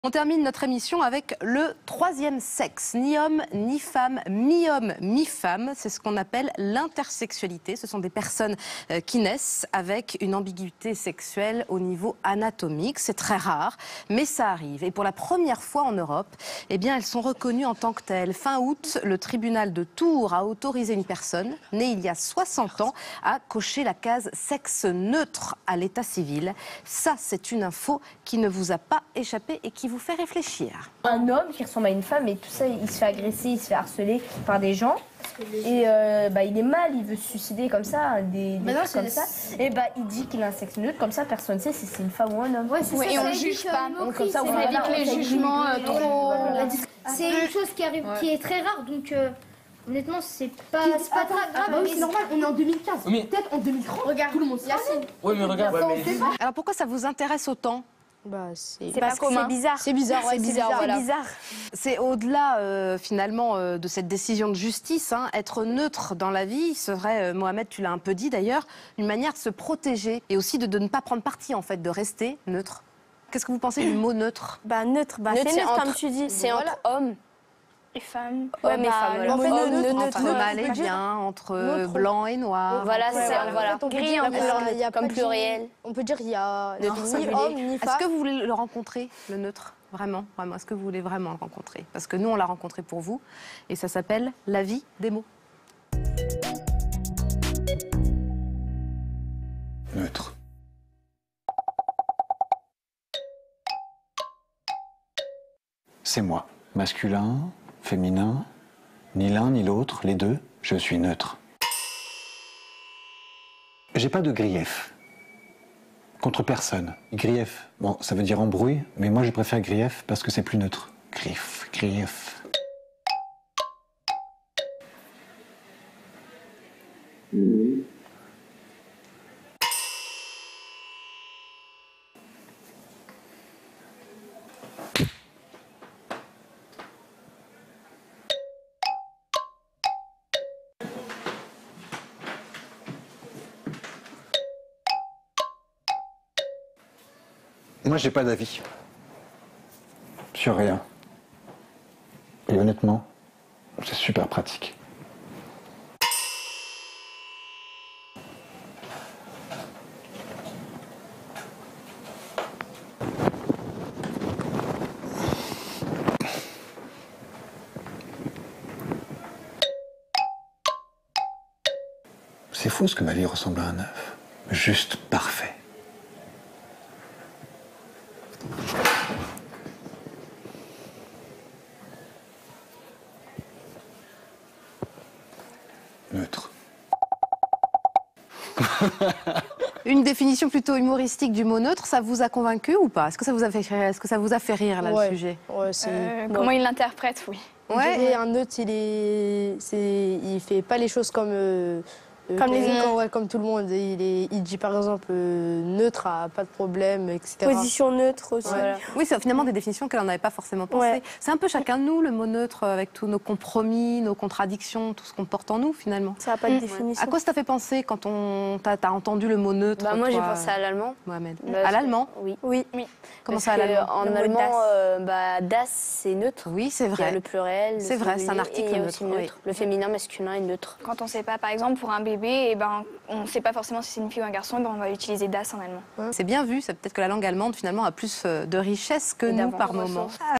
On termine notre émission avec le troisième sexe, ni homme ni femme, mi-homme, mi-femme. C'est ce qu'on appelle l'intersexualité. Ce sont des personnes qui naissent avec une ambiguïté sexuelle au niveau anatomique. C'est très rare, mais ça arrive. Et pour la première fois en Europe, eh bien, elles sont reconnues en tant que telles. Fin août, le tribunal de Tours a autorisé une personne, née il y a 60 ans, à cocher la case sexe neutre à l'état civil. Ça, c'est une info qui ne vous a pas échappé et qui vous fait réfléchir. Un homme qui ressemble à une femme et tout ça, il se fait agresser, il se fait harceler par des gens. Et il est mal, il veut se suicider comme ça, des trucs comme ça. Et il dit qu'il a un sexe neutre, comme ça personne ne sait si c'est une femme ou un homme. Ouais, et on ne juge pas. Comme ça, on évite les jugements trop... C'est une chose qui arrive, qui est très rare, donc honnêtement c'est pas grave. C'est normal, on est en 2015. Oui. Peut-être en 2030, regarde, tout le monde sera. Oui, mais regarde. Alors pourquoi ça vous intéresse autant ? C'est pas commun. C'est bizarre. C'est bizarre, ouais, C'est bizarre, voilà. C'est au-delà finalement de cette décision de justice. Être neutre dans la vie serait, Mohamed, tu l'as un peu dit d'ailleurs, une manière de se protéger et aussi de ne pas prendre parti en fait, de rester neutre. Qu'est-ce que vous pensez du mot neutre ? Neutre, c'est neutre comme tu dis. C'est entre hommes et femmes. Ouais, mais femmes. Entre mal et bien, entre blanc et noir. Voilà, c'est voilà. Gris en couleur comme pluriel. On peut dire qu'il y a ni homme ni femme. Est-ce que vous voulez le rencontrer, le neutre ? Vraiment, vraiment. Est-ce que vous voulez vraiment le rencontrer ? Parce que nous, on l'a rencontré pour vous. Et ça s'appelle La vie des mots. Neutre. C'est moi. Masculin, féminin, ni l'un ni l'autre, les deux, je suis neutre. J'ai pas de grief. Contre personne. Grief, bon, ça veut dire embrouille, mais moi je préfère grief parce que c'est plus neutre. Grief. Moi, j'ai pas d'avis. Sur rien. Et honnêtement, c'est super pratique. C'est fou ce que ma vie ressemble à un œuf. Juste parfait. Neutre. Une définition plutôt humoristique du mot neutre, ça vous a convaincu ou pas ? Est-ce que ça vous a fait rire ? Est-ce que ça vous a fait rire, là, le sujet ? Ouais, c'est... Comment il l'interprète, oui. Ouais. Un neutre, il fait pas les choses comme comme tout le monde. Il dit par exemple neutre, pas de problème, etc. Position neutre aussi. Voilà. Oui, c'est finalement des définitions qu'elle n'avait pas forcément pensé. Ouais. C'est un peu chacun de nous, le mot neutre, avec tous nos compromis, nos contradictions, tout ce qu'on porte en nous, finalement. Ça n'a pas de définition. À quoi ça t'a fait penser quand t'as entendu le mot neutre, Moi, j'ai toi, pensé à l'allemand. Mohamed. À l'allemand ? Oui. Comment ça, à l'allemand ? En allemand, das, c'est neutre. Oui, c'est Il y a vrai. le pluriel, C'est vrai, c'est un article et il y a neutre, aussi neutre. Le féminin, masculin et neutre. Quand on ne sait pas, par exemple, pour un bébé, on ne sait pas forcément si c'est une fille ou un garçon, on va utiliser das en allemand. C'est bien vu, c'est peut-être que la langue allemande, finalement, a plus de richesse que nous par moment.